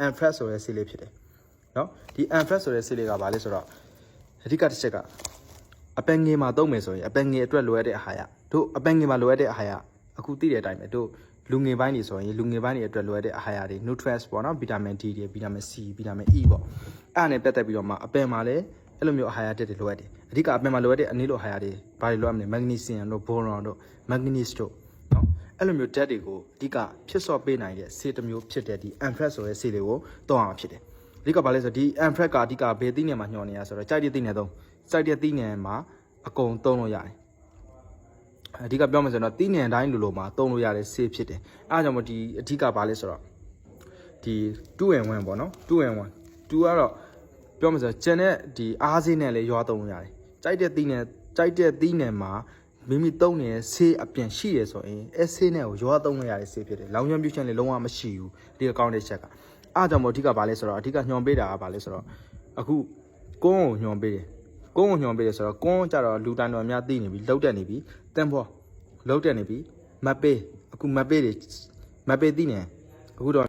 anthrax ဆိုတဲ့ဆေးလေးဖြစ်တယ်နော်ဒီ anthrax ဆိုတဲ့ဆေးလေးကဘာလဲဆိုတော့အဓိကတစ်ချက်ကအပင်ငယ်မှာသုံးမယ်ဆိုရင်အပင်ငယ်အတွက်လိုအပ်တဲ့အဟာရတို့အပင်ငယ်မှာလိုအပ်တဲ့အဟာရအခုသိတဲ့အတိုင်းပဲတို့လူငယ်ပိုင်းတွေဆိုရင်လူငယ်ပိုင်းတွေအတွက်လိုအပ်တဲ့အဟာရတွေ nutrients ပေါ့နော်ဗီတာမင် D တွေဗီတာမင် C ဗီတာမင် E ပေါ့အဲ့ဒါနဲ့ပတ်သက်ပြီးတော့မှအပင်မှာလည်းအဲ့လိုမျိုးအဟာရတက်တွေလိုအပ်တယ်အဓိကအပင်မှာလိုအပ်တဲ့အနည်းလိုအဟာရတွေဘာတွေလိုအပ်မလဲ magnesium တို့ boron တို့ manganese တို့နော်အဲ့လိုမျိုးဓာတ်တွေကိုအဓိကဖြစ်စော့ပေးနိုင်တဲ့ဆေးတစ်မျိုးဖြစ်တဲ့ဒီ anthrax ဆိုတဲ့ဆေးလေးကိုသုံးရမှာဖြစ်တယ်အဓိကဘာလဲဆိုတော့ဒီ anthrax ကအဓိကဘယ်သိနေမှာညှော်နေရဆိုတော့ကြိုက်တဲ့သိနေသုံးကြိုက်တဲ့သိနေမှာအကုန်သုံးလို့ရတယ်အဓိကပြောမှဆိုတော့သိနေတိုင်းလိုလိုမှာသုံးလို့ရတဲ့ဆေးဖြစ်တယ်အဲဒါကြောင့်မို့ဒီအဓိကဘာလဲဆိုတော့ဒီ2-in-1ပေါ့နော်2-in-1 2ကတော့ပြောမှဆိုတော့ကျန်တဲ့ဒီအားဆေးနဲ့လည်းရွာသုံးလို့ရတယ်ကြိုက်တဲ့သိနေမှာမိမိသုံးနေတဲ့ဆေးအပြင်ရှိရဆိုရင်အဲဆေးနဲ့ကိုရွာသုံးလို့ရတဲ့ဆေးဖြစ်တယ်လောင်ကျွမ်းပြုတ်ချင်လည်းလုံးဝမရှိဘူးဒီကောင်းတဲ့ချက်ကအဲဒါကြောင့်မို့အဓိကဘာလဲဆိုတော့အဓိကညွှန်ပေးတာကဘာလဲဆိုတော့အခုကုန်းကိုညွှန်ပေးတယ်ကုန်းကိုညွှန်ပေးတယ်ဆိုတော့ကုန်းကြတော့လူတိုင်းတော်များသိနေပြီလှုပ်တက်နေပြီတန်းဖို့လှုပ်တက်နေပြီမတ်ပေးအခုမတ်ပေးတွေမတ်ပေးသိနေအခုတော့